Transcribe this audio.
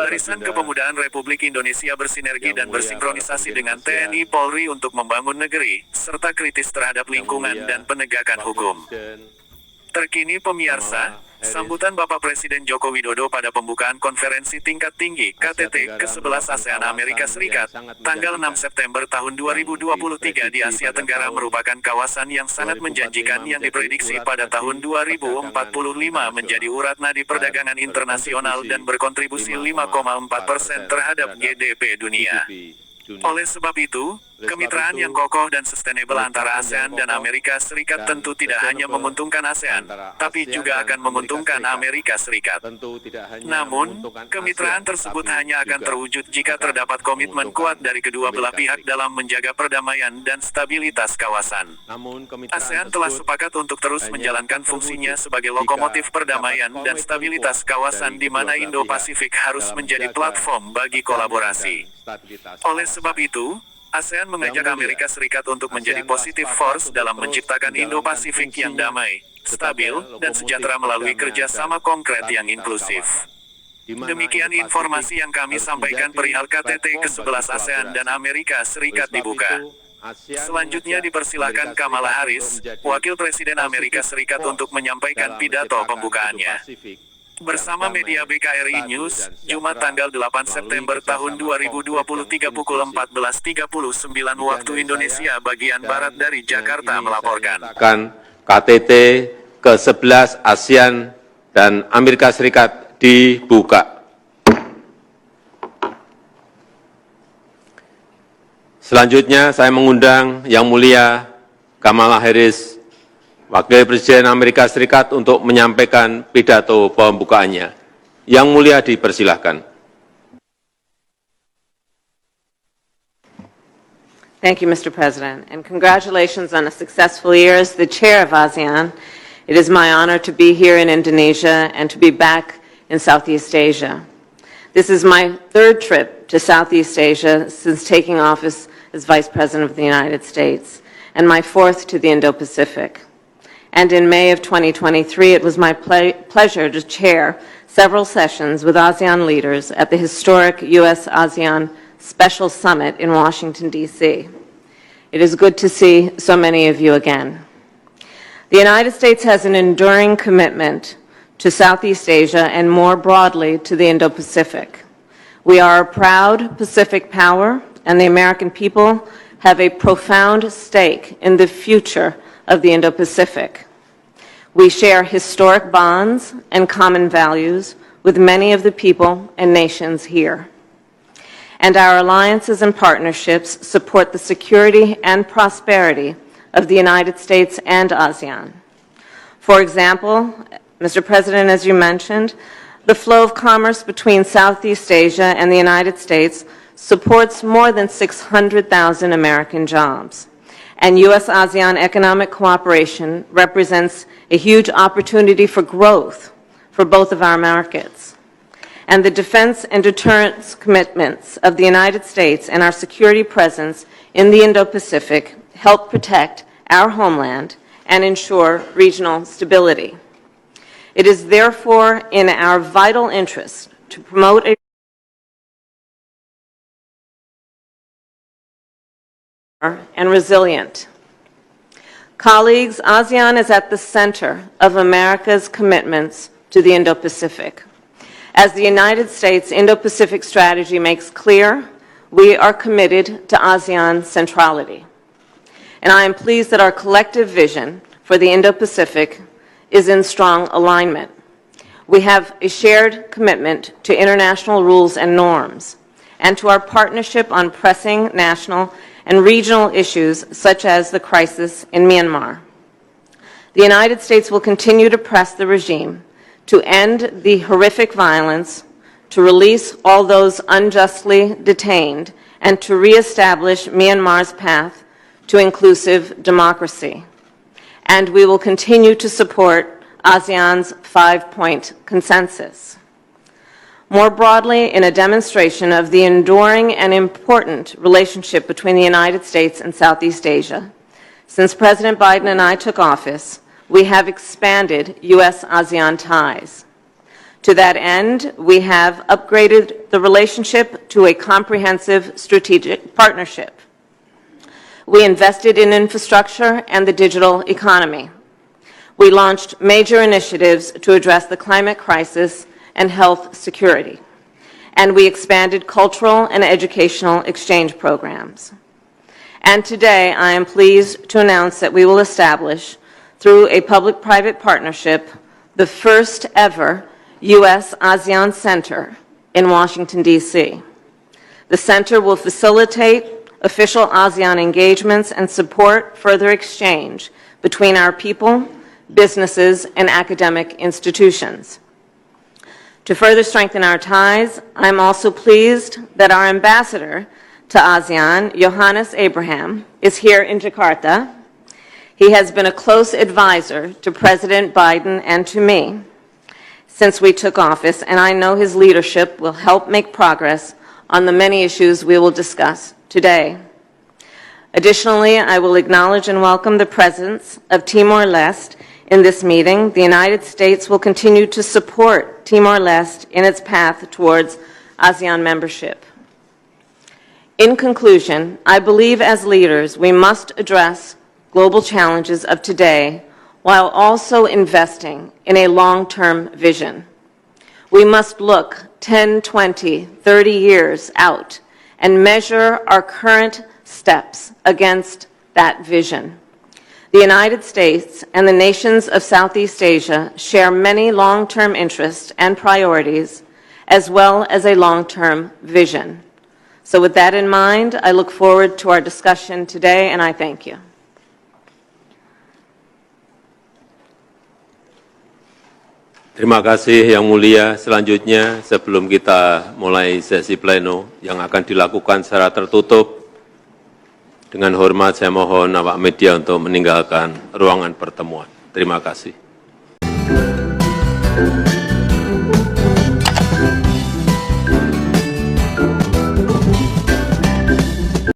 Barisan Kepemudaan Republik Indonesia bersinergi dan bersinkronisasi dengan TNI Polri untuk membangun negeri, serta kritis terhadap lingkungan dan penegakan hukum. Terkini pemirsa, sambutan Bapak Presiden Jokowi pada pembukaan Konferensi Tingkat Tinggi KTT ke-11 ASEAN Amerika Serikat, tanggal 6 September tahun 2023 di Asia Tenggara merupakan kawasan yang sangat menjanjikan yang diprediksi pada tahun 2045 menjadi urat nadi perdagangan internasional dan berkontribusi 5,4% terhadap GDP dunia. Oleh sebab itu, kemitraan yang kokoh dan sustainable antara ASEAN dan Amerika Serikat tentu tidak hanya menguntungkan ASEAN, tapi juga akan menguntungkan Amerika Serikat. Namun, kemitraan tersebut hanya akan terwujud jika terdapat komitmen kuat dari kedua belah pihak dalam menjaga perdamaian dan stabilitas kawasan. ASEAN telah sepakat untuk terus menjalankan fungsinya sebagai lokomotif perdamaian dan stabilitas kawasan di mana Indo-Pasifik harus menjadi platform bagi kolaborasi. Oleh sebab itu, ASEAN mengajak Amerika Serikat untuk menjadi positive force dalam menciptakan Indo-Pasifik yang damai, stabil, dan sejahtera melalui kerjasama konkret yang inklusif. Demikian informasi yang kami sampaikan perihal KTT ke-11 ASEAN dan Amerika Serikat dibuka. Selanjutnya dipersilakan Kamala Harris, Wakil Presiden Amerika Serikat untuk menyampaikan pidato pembukaannya. Bersama media BKRI News, Jumat tanggal 8 September tahun 2023 pukul 14.39 waktu Indonesia bagian Barat dari Jakarta melaporkan. KTT ke-11 ASEAN dan Amerika Serikat dibuka. Selanjutnya saya mengundang Yang Mulia Kamala Harris, Wakil Presiden Amerika Serikat untuk menyampaikan pidato pembukaannya. Yang Mulia dipersilahkan. Thank you, Mr. President, and congratulations on a successful year as the chair of ASEAN. It is my honor to be here in Indonesia and to be back in Southeast Asia. This is my third trip to Southeast Asia since taking office as Vice President of the United States, and my fourth to the Indo-Pacific. And in May of 2023, it was my pleasure to chair several sessions with ASEAN leaders at the historic U.S.-ASEAN Special Summit in Washington, D.C. It is good to see so many of you again. The United States has an enduring commitment to Southeast Asia and more broadly to the Indo-Pacific. We are a proud Pacific power, and the American people have a profound stake in the future of the Indo-Pacific. We share historic bonds and common values with many of the people and nations here. And our alliances and partnerships support the security and prosperity of the United States and ASEAN. For example, Mr. President, as you mentioned, the flow of commerce between Southeast Asia and the United States supports more than 600,000 American jobs. And U.S.-ASEAN economic cooperation represents a huge opportunity for growth for both of our markets. And the defense and deterrence commitments of the United States and our security presence in the Indo-Pacific help protect our homeland and ensure regional stability. It is therefore in our vital interest to promote a and resilient. Colleagues, ASEAN is at the center of America's commitments to the Indo-Pacific. As the United States Indo-Pacific strategy makes clear, we are committed to ASEAN centrality. And I am pleased that our collective vision for the Indo-Pacific is in strong alignment. We have a shared commitment to international rules and norms, and to our partnership on pressing national and regional issues such as the crisis in Myanmar. The United States will continue to press the regime to end the horrific violence, to release all those unjustly detained, and to reestablish Myanmar's path to inclusive democracy. And we will continue to support ASEAN's 5-point consensus. More broadly, in a demonstration of the enduring and important relationship between the United States and Southeast Asia, since President Biden and I took office, we have expanded U.S.-ASEAN ties. To that end, we have upgraded the relationship to a comprehensive strategic partnership. We invested in infrastructure and the digital economy. We launched major initiatives to address the climate crisis and health security. And we expanded cultural and educational exchange programs. And today, I am pleased to announce that we will establish, through a public-private partnership, the first ever U.S.-ASEAN Center in Washington, D.C. The center will facilitate official ASEAN engagements and support further exchange between our people, businesses, and academic institutions. To further strengthen our ties, I'm also pleased that our ambassador to ASEAN, Johannes Abraham, is here in Jakarta. He has been a close advisor to President Biden and to me since we took office, and I know his leadership will help make progress on the many issues we will discuss today. Additionally, I will acknowledge and welcome the presence of Timor-Leste in this meeting. The United States will continue to support Timor-Leste in its path towards ASEAN membership. In conclusion, I believe as leaders we must address global challenges of today while also investing in a long-term vision. We must look 10, 20, 30 years out and measure our current steps against that vision. The United States and the nations of Southeast Asia share many long-term interests and priorities, as well as a long-term vision. So with that in mind, I look forward to our discussion today, and I thank you. Terima kasih Yang Mulia. Selanjutnya, sebelum kita mulai sesi pleno yang akan dilakukan secara tertutup, dengan hormat saya mohon awak media untuk meninggalkan ruangan pertemuan. Terima kasih.